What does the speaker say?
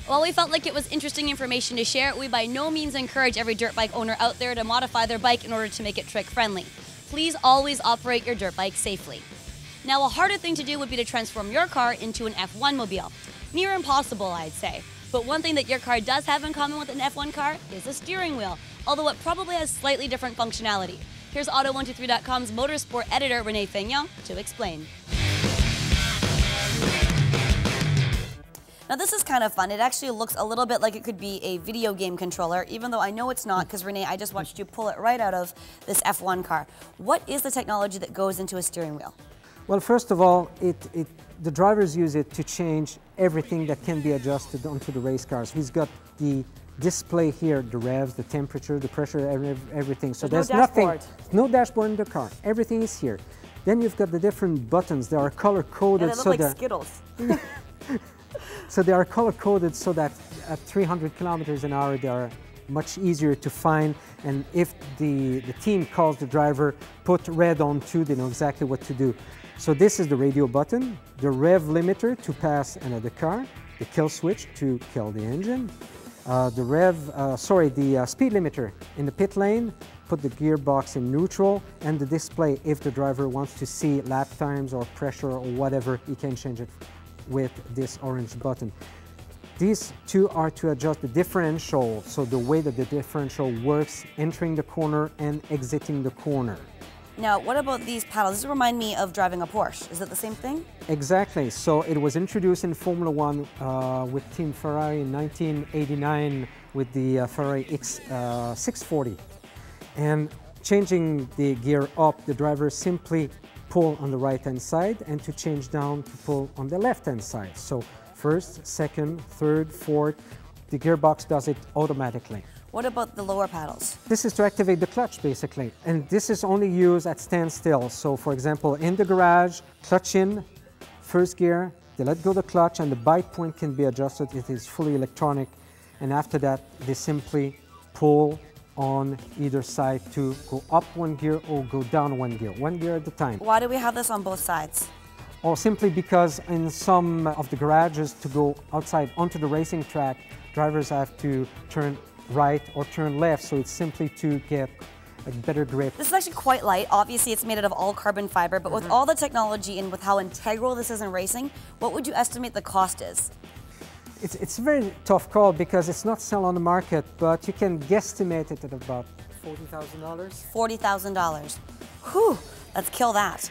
While we felt like it was interesting information to share, we by no means encourage every dirt bike owner out there to modify their bike in order to make it trick friendly. Please always operate your dirt bike safely. Now, a harder thing to do would be to transform your car into an F1 mobile. Near impossible, I'd say. But one thing that your car does have in common with an F1 car is a steering wheel, although it probably has slightly different functionality. Here's Auto123.com's Motorsport Editor, Rene Fagnan, to explain. Now this is kind of fun. It actually looks a little bit like it could be a video game controller, even though I know it's not, because Rene, I just watched you pull it right out of this F1 car. What is the technology that goes into a steering wheel? Well, first of all, the drivers use it to change everything that can be adjusted onto the race cars. He's got the display here, the revs, the temperature, the pressure, everything. So there's nothing, no dashboard in the car. Everything is here. Then you've got the different buttons. They are color-coded. Yeah, they look like Skittles. So they are color-coded so that at 300 kilometers an hour they are much easier to find, and if the team calls the driver, put red on too, they know exactly what to do. So this is the radio button, the rev limiter to pass another car, the kill switch to kill the engine, the speed limiter in the pit lane, put the gearbox in neutral, and the display, if the driver wants to see lap times or pressure or whatever, he can change it with this orange button. These two are to adjust the differential, so the way that the differential works entering the corner and exiting the corner. Now, what about these paddles? This remind me of driving a Porsche. Is it the same thing? Exactly. So it was introduced in Formula One with Team Ferrari in 1989 with the Ferrari X640. And changing the gear up, the driver simply pull on the right-hand side, and to change down, to pull on the left-hand side. So first, second, third, fourth, the gearbox does it automatically. What about the lower paddles? This is to activate the clutch, basically. And this is only used at standstill. So for example, in the garage, clutch in, first gear, they let go the clutch, and the bite point can be adjusted. It is fully electronic. And after that, they simply pull on either side to go up one gear or go down one gear at a time. Why do we have this on both sides? Or simply because in some of the garages, to go outside onto the racing track, drivers have to turn right or turn left, so it's simply to get a better grip. This is actually quite light. Obviously it's made out of all carbon fiber, but with all the technology and with how integral this is in racing, what would you estimate the cost is? It's a very tough call because it's not sell on the market, but you can guesstimate it at about $40,000. $40,000. Whew, let's kill that.